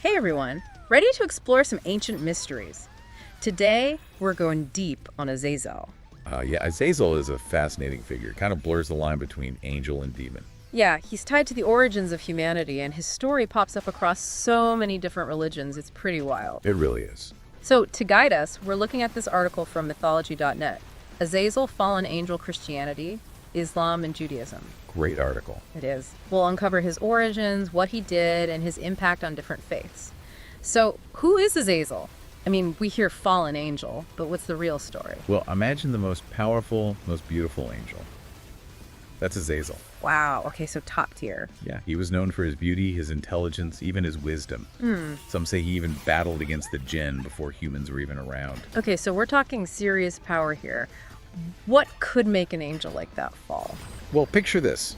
Hey everyone, ready to explore some ancient mysteries. Today, we're going deep on Azazel. Yeah, Azazel is a fascinating figure. Kind of blurs the line between angel and demon. Yeah, he's tied to the origins of humanity, and his story pops up across so many different religions, it's pretty wild. It really is. So, to guide us, we're looking at this article from mythology.net. Azazel, Fallen Angel Christianity, Islam, and Judaism. Great article. It is. We'll uncover his origins, what he did, and his impact on different faiths. So, who is Azazel? I mean, we hear fallen angel, but what's the real story? Well, imagine the most powerful, most beautiful angel. That's Azazel. Wow, okay, so top tier. Yeah, he was known for his beauty, his intelligence, even his wisdom. Some say he even battled against the jinn before humans were even around. Okay, so we're talking serious power here. What could make an angel like that fall? Well, picture this.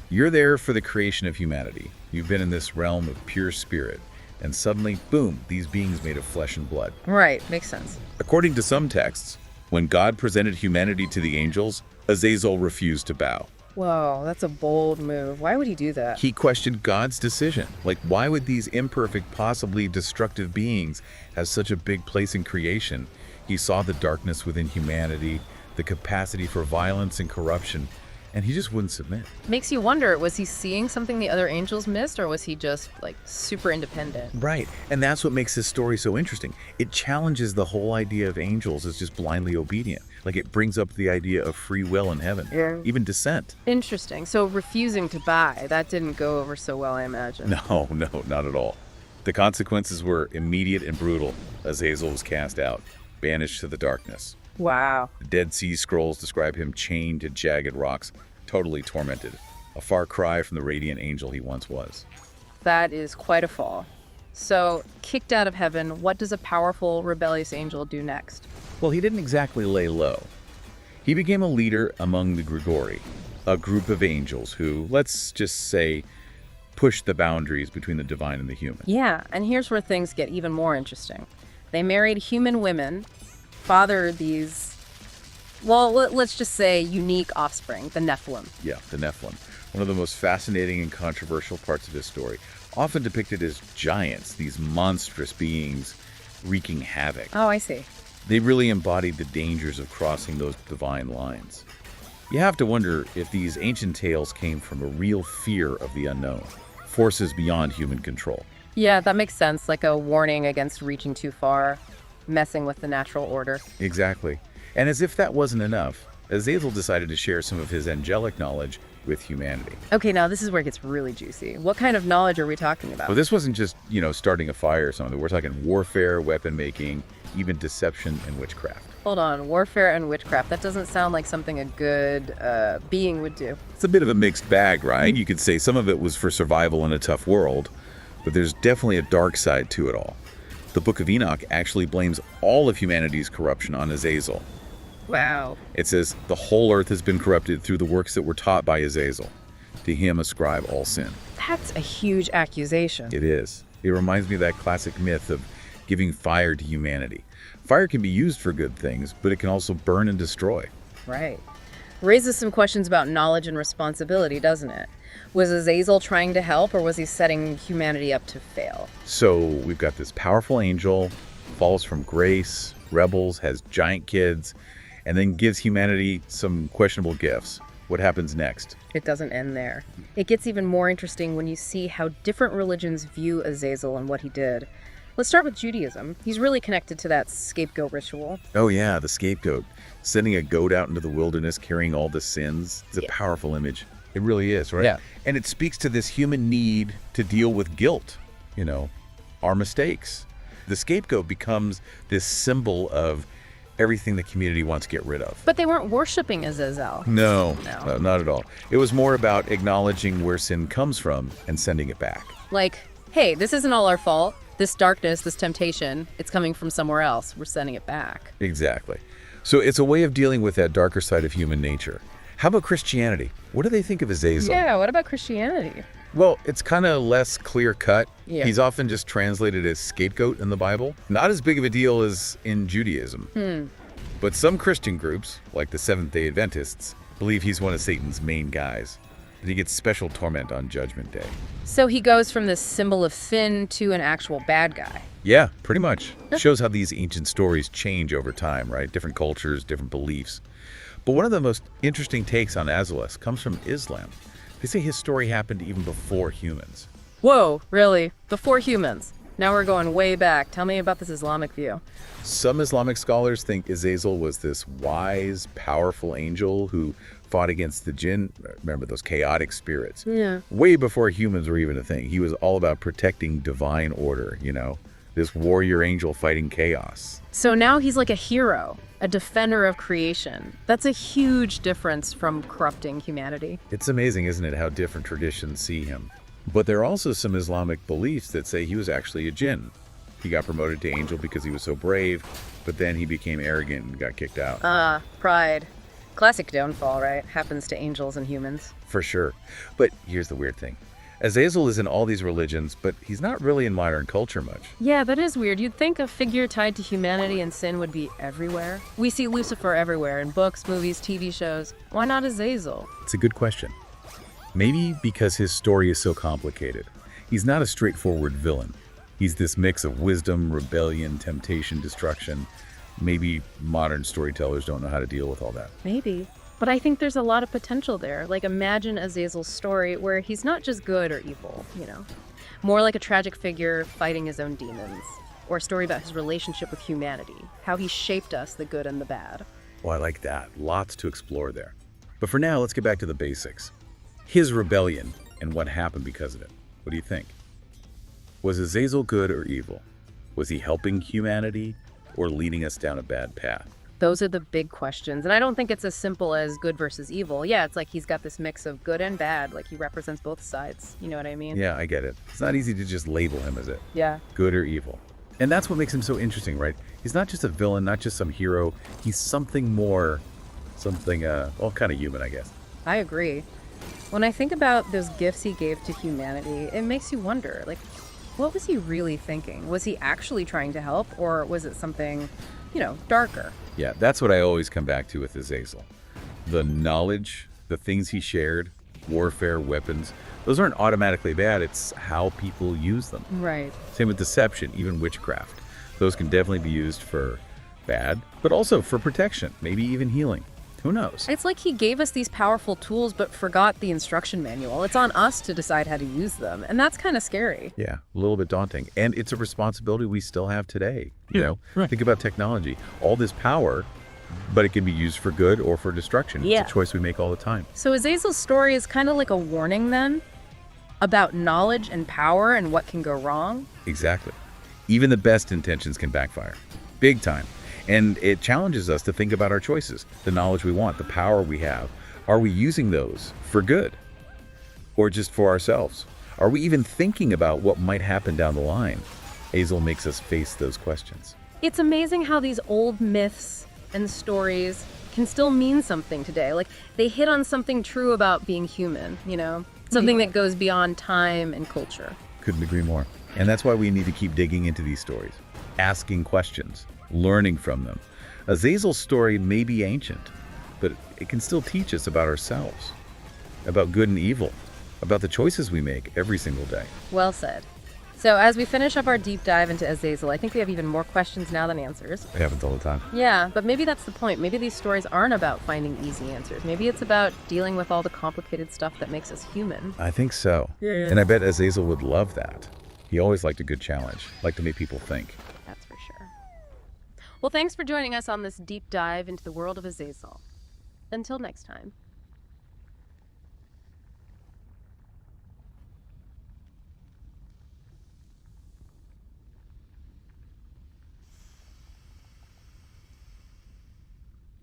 You're there for the creation of humanity. You've been in this realm of pure spirit. And suddenly, boom, these beings made of flesh and blood. Right, makes sense. According to some texts, when God presented humanity to the angels, Azazel refused to bow. Whoa, that's a bold move. Why would he do that? He questioned God's decision. Like, why would these imperfect, possibly destructive beings have such a big place in creation? He saw the darkness within humanity, the capacity for violence and corruption, and he just wouldn't submit. Makes you wonder, was he seeing something the other angels missed, or was he just, super independent? Right, and that's what makes this story so interesting. It challenges the whole idea of angels as just blindly obedient. Like, it brings up the idea of free will in heaven, even dissent. Interesting. So refusing to buy, that didn't go over so well, I imagine. No, not at all. The consequences were immediate and brutal. Azazel was cast out, banished to the darkness. Wow. The Dead Sea Scrolls describe him chained to jagged rocks, totally tormented. A far cry from the radiant angel he once was. That is quite a fall. So, kicked out of heaven, what does a powerful, rebellious angel do next? Well, he didn't exactly lay low. He became a leader among the Grigori, a group of angels who, let's just say, pushed the boundaries between the divine and the human. Yeah, and here's where things get even more interesting. They married human women, fathered these, well, let's just say unique offspring, the Nephilim. Yeah, the Nephilim. One of the most fascinating and controversial parts of his story. Often depicted as giants, these monstrous beings wreaking havoc. Oh, I see. They really embodied the dangers of crossing those divine lines. You have to wonder if these ancient tales came from a real fear of the unknown, forces beyond human control. Yeah, that makes sense, like a warning against reaching too far, messing with the natural order. Exactly. And as if that wasn't enough, Azazel decided to share some of his angelic knowledge with humanity. Okay, now this is where it gets really juicy. What kind of knowledge are we talking about? Well, this wasn't just, starting a fire or something. We're talking warfare, weapon making, even deception and witchcraft. Hold on, warfare and witchcraft. That doesn't sound like something a good being would do. It's a bit of a mixed bag, right? You could say some of it was for survival in a tough world, but there's definitely a dark side to it all. The Book of Enoch actually blames all of humanity's corruption on Azazel. Wow. It says, the whole earth has been corrupted through the works that were taught by Azazel. To him ascribe all sin. That's a huge accusation. It is. It reminds me of that classic myth of giving fire to humanity. Fire can be used for good things, but it can also burn and destroy. Right. Raises some questions about knowledge and responsibility, doesn't it? Was Azazel trying to help, or was he setting humanity up to fail? So we've got this powerful angel, falls from grace, rebels, has giant kids, and then gives humanity some questionable gifts. What happens next? It doesn't end there. It gets even more interesting when you see how different religions view Azazel and what he did. Let's start with Judaism. He's really connected to that scapegoat ritual. Oh yeah, the scapegoat. Sending a goat out into the wilderness carrying all the sins. It's a powerful image. It really is, right? Yeah. And it speaks to this human need to deal with guilt, our mistakes. The scapegoat becomes this symbol of everything the community wants to get rid of. But they weren't worshiping Azazel. No, not at all. It was more about acknowledging where sin comes from and sending it back. Like, hey, this isn't all our fault. This darkness, this temptation, it's coming from somewhere else. We're sending it back. Exactly. So it's a way of dealing with that darker side of human nature. How about Christianity? What do they think of Azazel? Yeah, what about Christianity? Well, it's kind of less clear-cut. Yeah. He's often just translated as scapegoat in the Bible. Not as big of a deal as in Judaism. But some Christian groups, like the Seventh-day Adventists, believe he's one of Satan's main guys. but he gets special torment on Judgment Day. So he goes from this symbol of sin to an actual bad guy. Yeah, pretty much. Shows how these ancient stories change over time, right? Different cultures, different beliefs. But one of the most interesting takes on Azazel comes from Islam. They say his story happened even before humans. Whoa, really? Before humans? Now we're going way back. Tell me about this Islamic view. Some Islamic scholars think Azazel was this wise, powerful angel who fought against the jinn. Remember those chaotic spirits? Yeah. Way before humans were even a thing. He was all about protecting divine order, this warrior angel fighting chaos. So now he's like a hero, a defender of creation. That's a huge difference from corrupting humanity. It's amazing, isn't it, how different traditions see him. But there are also some Islamic beliefs that say he was actually a jinn. He got promoted to angel because he was so brave, but then he became arrogant and got kicked out. Pride. Classic downfall, right? Happens to angels and humans. For sure. But here's the weird thing. Azazel is in all these religions, but he's not really in modern culture much. Yeah, that is weird. You'd think a figure tied to humanity and sin would be everywhere. We see Lucifer everywhere in books, movies, TV shows. Why not Azazel? It's a good question. Maybe because his story is so complicated. He's not a straightforward villain. He's this mix of wisdom, rebellion, temptation, destruction. Maybe modern storytellers don't know how to deal with all that. Maybe. But I think there's a lot of potential there. Like, imagine Azazel's story where he's not just good or evil, More like a tragic figure fighting his own demons. Or a story about his relationship with humanity. How he shaped us, the good and the bad. Oh, I like that. Lots to explore there. But for now, let's get back to the basics. His rebellion and what happened because of it. What do you think? Was Azazel good or evil? Was he helping humanity or leading us down a bad path? Those are the big questions. And I don't think it's as simple as good versus evil. Yeah, it's like he's got this mix of good and bad. Like he represents both sides. You know what I mean? Yeah, I get it. It's not easy to just label him as it. Yeah. Good or evil. And that's what makes him so interesting, right? He's not just a villain, not just some hero. He's something more, kind of human, I guess. I agree. When I think about those gifts he gave to humanity, it makes you wonder, what was he really thinking? Was he actually trying to help, or was it something, darker? Yeah, that's what I always come back to with Azazel. The knowledge, the things he shared, warfare, weapons, those aren't automatically bad. It's how people use them. Right. Same with deception, even witchcraft. Those can definitely be used for bad, but also for protection, maybe even healing. Who knows? It's like he gave us these powerful tools but forgot the instruction manual. It's on us to decide how to use them, and that's kind of scary. Yeah, a little bit daunting. And it's a responsibility we still have today. Right. Think about technology. All this power, but it can be used for good or for destruction. Yeah. It's a choice we make all the time. So Azazel's story is kind of like a warning then about knowledge and power and what can go wrong. Exactly. Even the best intentions can backfire. Big time. And it challenges us to think about our choices, the knowledge we want, the power we have. Are we using those for good or just for ourselves? Are we even thinking about what might happen down the line? Azazel makes us face those questions. It's amazing how these old myths and stories can still mean something today. Like, they hit on something true about being human, Something that goes beyond time and culture. Couldn't agree more. And that's why we need to keep digging into these stories, asking questions, learning from them. Azazel's story may be ancient, but it can still teach us about ourselves, about good and evil, about the choices we make every single day. Well said. So as we finish up our deep dive into Azazel, I think we have even more questions now than answers. It happens all the time. Yeah, but maybe that's the point. Maybe these stories aren't about finding easy answers. Maybe it's about dealing with all the complicated stuff that makes us human. I think so. Yeah. And I bet Azazel would love that. He always liked a good challenge, liked to make people think. That's for sure. Well, thanks for joining us on this deep dive into the world of Azazel. Until next time.